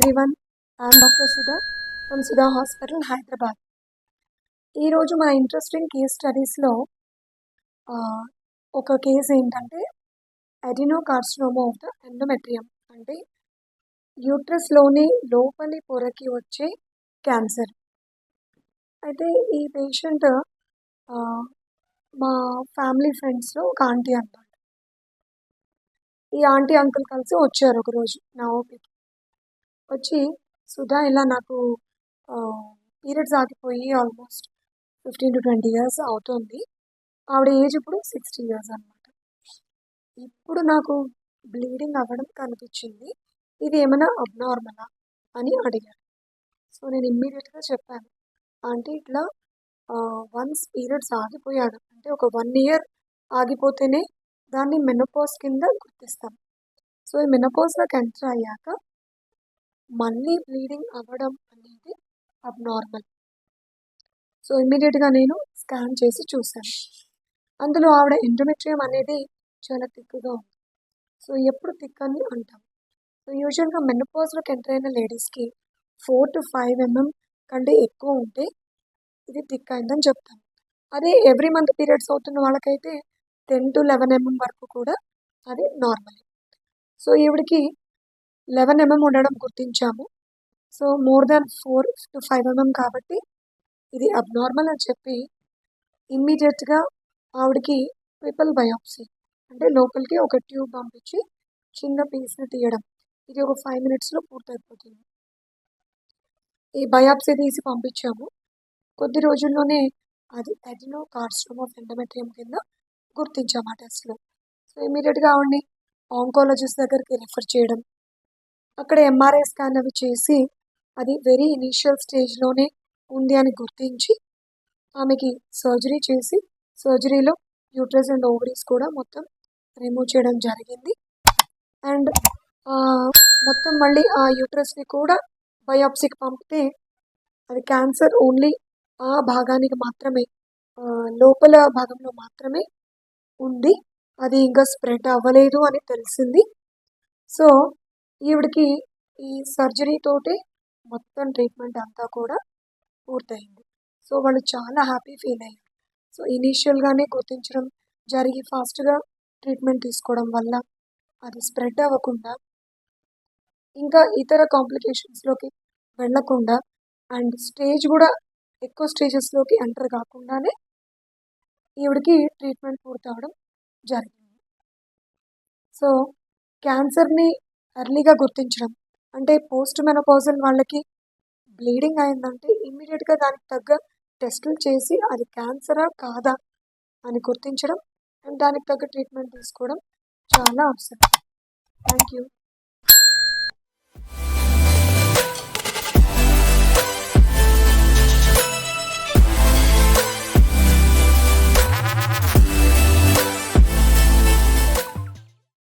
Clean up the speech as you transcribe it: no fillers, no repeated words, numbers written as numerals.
everyone. I am Dr. Sudha from Sudha Hospital, Hyderabad. ఈరోజు మన interesting case స్టడీస్లో ఒక కేసు ఏంటంటే అడినోకార్సినోమా ఆఫ్ ద ఎండోమెట్రియం, అంటే యూట్రస్లోని లోపలి పొరకి వచ్చే క్యాన్సర్. అయితే ఈ పేషెంట్ మా ఫ్యామిలీ ఫ్రెండ్స్లో ఒక ఆంటీ అన్నమాట. ఈ ఆంటీ అంకుల్ కలిసి వచ్చారు ఒకరోజు నా ఓపీకి. వచ్చి, సుధా ఇలా నాకు పీరియడ్స్ ఆగిపోయి ఆల్మోస్ట్ 15 to 20 years అవుతుంది. ఆవిడ ఏజ్ ఇప్పుడు 60 years అనమాట. ఇప్పుడు నాకు బ్లీడింగ్ అవ్వడం కనిపించింది, ఇది ఏమైనా అబ్నార్మలా అని అడిగారు. సో నేను ఇమ్మీడియట్గా చెప్పాను, ఆంటీ ఇట్లా వన్స్ పీరియడ్స్ ఆగిపోయాడు అంటే ఒక 1 year ఆగిపోతేనే దాన్ని మెనోపాజ్ కింద గుర్తిస్తాం. సో ఈ మెనోపాజ్లోకి ఎంటర్ అయ్యాక మళ్ళీ బ్లీడింగ్ అవ్వడం అనేది అబ్నార్మల్. సో ఇమ్మీడియట్గా నేను స్కాన్ చేసి చూశాను. అందులో ఆవిడ ఎండోమెట్రియం అనేది చాలా థిక్గా ఉంది. సో ఎప్పుడు థిక్ అని అంటాం. సో యూజువల్గా మెనోపాజ్లోకి ఎంటర్ అయిన లేడీస్కి 4 to 5 mm కంటే ఎక్కువ ఉంటే ఇది థిక్ అయిందని చెప్తాం. అదే ఎవ్రీ మంత్ పీరియడ్స్ అవుతున్న వాళ్ళకైతే 10 to 11 mm వరకు కూడా అది నార్మల్. సో ఈవిడికి 11 mm ఉండడం గుర్తించాము. So more than 4 to 5 mm కాబట్టి ఇది అబ్నార్మల్ అని చెప్పి ఇమ్మీడియట్గా ఆవిడకి ట్రిపుల్ బయాప్సీ, అంటే లోపలికి ఒక ట్యూబ్ పంపించి చిన్న పీస్ని తీయడం, ఇది ఒక 5 minutesలో పూర్తయిపోతుంది. ఈ బయాప్సీ తీసి పంపించాము. కొద్ది రోజుల్లోనే అది అడినోకార్సినోమా ఆఫ్ ఎండోమెట్రియం కింద గుర్తించాము ఆ టెస్ట్లో. సో ఇమీడియట్గా ఆవిడని ఆంకాలజిస్ట్ దగ్గరికి రెఫర్ చేయడం, అక్కడ ఎంఆర్ఐ స్కాన్ అవి చేసి అది వెరీ ఇనీషియల్ స్టేజ్లోనే ఉంది అని గుర్తించి ఆమెకి సర్జరీ చేసి, సర్జరీలో యూట్రస్ అండ్ ఓవరీస్ కూడా మొత్తం రిమూవ్ చేయడం జరిగింది. అండ్ మొత్తం మళ్ళీ ఆ యూట్రస్ని కూడా బయాప్సీకి పంపితే అది క్యాన్సర్ ఓన్లీ ఆ భాగానికి మాత్రమే, లోపల భాగంలో మాత్రమే ఉంది, అది ఇంకా స్ప్రెడ్ అవ్వలేదు అని తెలిసింది. సో ఈవిడికి ఈ సర్జరీతోటే మొత్తం ట్రీట్మెంట్ అంతా కూడా పూర్తయింది. సో వాళ్ళు చాలా హ్యాపీ ఫీల్ అయ్యారు. సో ఇనీషియల్గానే గుర్తించడం జరిగి ఫాస్ట్గా ట్రీట్మెంట్ తీసుకోవడం వల్ల అది స్ప్రెడ్ అవ్వకుండా ఇంకా ఇతర కాంప్లికేషన్స్లోకి వెళ్ళకుండా అండ్ స్టేజ్ కూడా ఎక్కువ స్టేజెస్లోకి ఎంటర్ కాకుండానే ఈవిడికి ట్రీట్మెంట్ పూర్తవడం జరిగింది. సో క్యాన్సర్ని ఎర్లీగా గుర్తించడం అంటే పోస్ట్ మెనోపాజల్ వాళ్ళకి బ్లీడింగ్ అయిందంటే ఇమ్మీడియట్గా దానికి తగ్గ టెస్టులు చేసి అది క్యాన్సరా కాదా అని గుర్తించడం అండ్ దానికి తగ్గ ట్రీట్మెంట్ తీసుకోవడం చాలా అవసరం. Thank you.